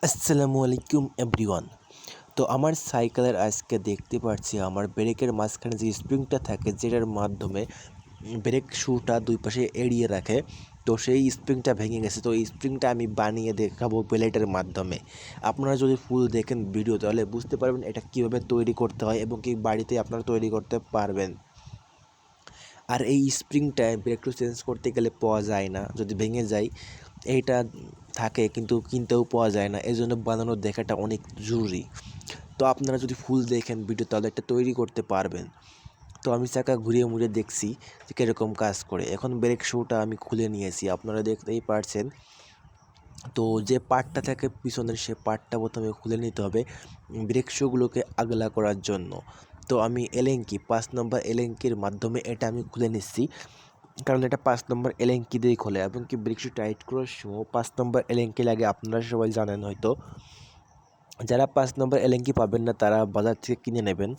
আসসালামু আলাইকুম এভরিওয়ান। তো আমার সাইকেলের আজকে দেখতে পাচ্ছি আমার ব্রেকের মাঝখানে যে স্প্রিংটা থাকে যেটার মাধ্যমে ব্রেক শুটা দুই পাশে এড়িয়ে রাখে। তো সেই স্প্রিংটা ভেঙে গেছে। তো এই স্প্রিংটা আমি বানিয়ে দেখাবো প্লেটের মাধ্যমে। আপনারা যদি ফুল দেখেন ভিডিও তাহলে বুঝতে পারবেন এটা কীভাবে তৈরি করতে হয় এবং কি বাড়িতে আপনারা তৈরি করতে পারবেন। আর এই স্প্রিংটা ব্রেক চেঞ্জ করতে গেলে পাওয়া যায় না, যদি ভেঙে যায় এইটা থাকে কিন্তু কিনতেও পাওয়া যায় না, এই জন্য বানানো দেখাটা অনেক জরুরি। তো আপনারা যদি ফুল দেখেন ভিডিও তাহলে এটা তৈরি করতে পারবেন। তো আমি চাকা ঘুরিয়ে মুড়িয়ে দেখছি যে কীরকম কাজ করে। এখন ব্রেক শুটা আমি খুলে নিয়েছি, আপনারা দেখতেই পারছেন। তো যে পার্টটা থাকে পিছনের সে পার্টটা প্রথমে খুলে নিতে হবে ব্রেক শুগুলোকে আগলা করার জন্য। তো আমি এলেঙ্কি 5 নম্বর এলেঙ্কির মাধ্যমে এটা আমি খুলে নিচ্ছি, কারণ এটা 5 নম্বর এলেঙ্কি দিয়েই খোলে এবং কি ব্রেক শু টাইট করার সময় 5 নম্বর এলেঙ্কি লাগে, আপনারা সবাই জানেন হয়তো। যারা 5 নম্বর এলেঙ্কি পাবেন না তারা বাজার থেকে কিনে নেবেন।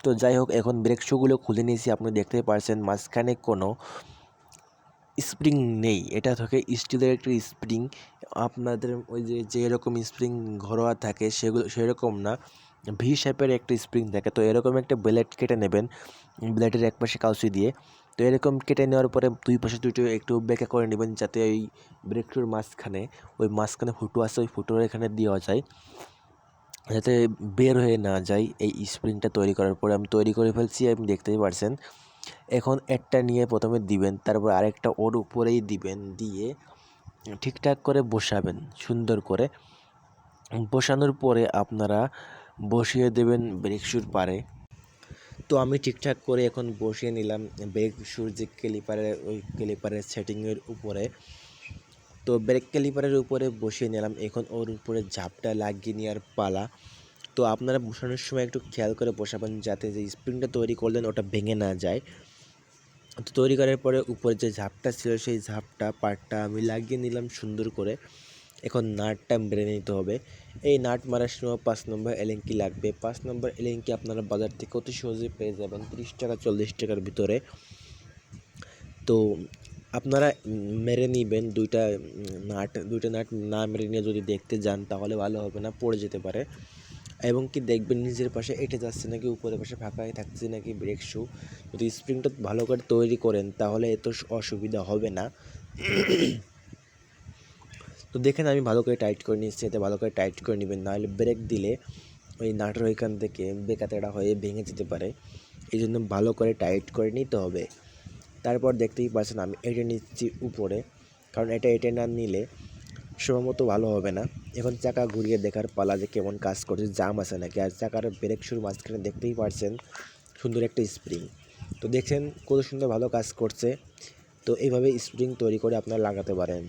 তো যাই হোক, এখন ব্রেক শুগুলো খুলে নিয়েছি, আপনি দেখতেই পারছেন মাঝখানে কোনো স্প্রিং নেই, এটা থাকে স্টিলের একটা স্প্রিং। আপনাদের ওই যে এরকম স্প্রিং ঘরোয়া থাকে সেগুলো সেরকম না, ভি শেপের একটা স্প্রিং থাকে। তো এরকম একটা ব্লেড কেটে নেবেন, ব্লেডের এক পাশে কাউচি দিয়ে। তো এরকম কেটে নেওয়ার পরে দুই পাশে দুটো একটু বেঁকা করে নেবেন, যাতে ওই ব্রেকটার মাঝখানে ফুটো আছে ওই ফুটোর এখানে দেওয়া যায়, যাতে বের হয়ে না যায়। এই স্প্রিংটা তৈরি করার পরে আমি তৈরি করে ফেলছি, আপনি দেখতেই পারছেন। এখন একটা নিয়ে প্রথমে দিবেন, তারপর আরেকটা ওর উপরেই দিবেন, দিয়ে ঠিকঠাক করে বসাবেন সুন্দর করে। বসানোর পরে আপনারা বসিয়ে দেবেন ব্রেক শুর পারে। তো আমি ঠিকঠাক করে এখন বসিয়ে নিলাম ব্রেক শুর যে ওই ক্যালিপারের সেটিংয়ের উপরে। তো ব্রেক ক্যালিপারের উপরে বসিয়ে নিলাম, এখন ওর উপরে ঝাপটা লাগিয়ে নেওয়ার পালা। তো আপনারা বসানোর সময় একটু খেয়াল করে বসাবেন যাতে যে স্প্রিংটা তৈরি করলেন ওটা ভেঙে না যায়। তো তৈরি করার পরে উপরে যে ঝাপটা ছিল সেই ঝাপটা পার্টটা আমি লাগিয়ে নিলাম সুন্দর করে। এখন নাটটা মেরে নিতে হবে। এই নাট মারার সময় 5 নম্বর এলেঙ্কি লাগবে। 5 নম্বর এলেঙ্কি আপনারা বাজার থেকে অতি সহজে পেয়ে যাবেন 30 টাকা 40 টাকার ভিতরে। তো আপনারা মেরে নেবেন দুইটা নাট না মেরে নিয়ে যদি দেখতে যান তাহলে ভালো হবে না, পড়ে যেতে পারে। এবং কি দেখবেন নিজের পাশে এঁটে যাচ্ছে নাকি উপরের পাশে ফাঁকাই থাকছে নাকি ব্রেক শু। যদি স্প্রিংটা ভালো করে তৈরি করেন তাহলে এত অসুবিধা হবে না। তো দেখেন আমি ভালো করে টাইট করে নিচ্ছি, এতে ভালো করে টাইট করে নেবেন, নাহলে ব্রেক দিলে ওই নাটের ওইখান থেকে বেকাতেড়া হয়ে ভেঙে যেতে পারে। এই জন্য ভালো করে টাইট করে নিতে হবে। তারপর দেখতেই পাচ্ছেন আমি এঁটে নিচ্ছি উপরে, কারণ এটা এঁটে না নিলে সময়মতো ভালো হবে না। এখন চাকা ঘুরিয়ে দেখার পালা যে কেমন কাজ করছে, জাম আছে নাকি। আর চাকার ব্রেক শুর মাঝখানে দেখতেই পারছেন সুন্দর একটা স্প্রিং। তো দেখছেন কত সুন্দর ভালো কাজ করছে। তো এইভাবে স্প্রিং তৈরি করে আপনারা লাগাতে পারেন।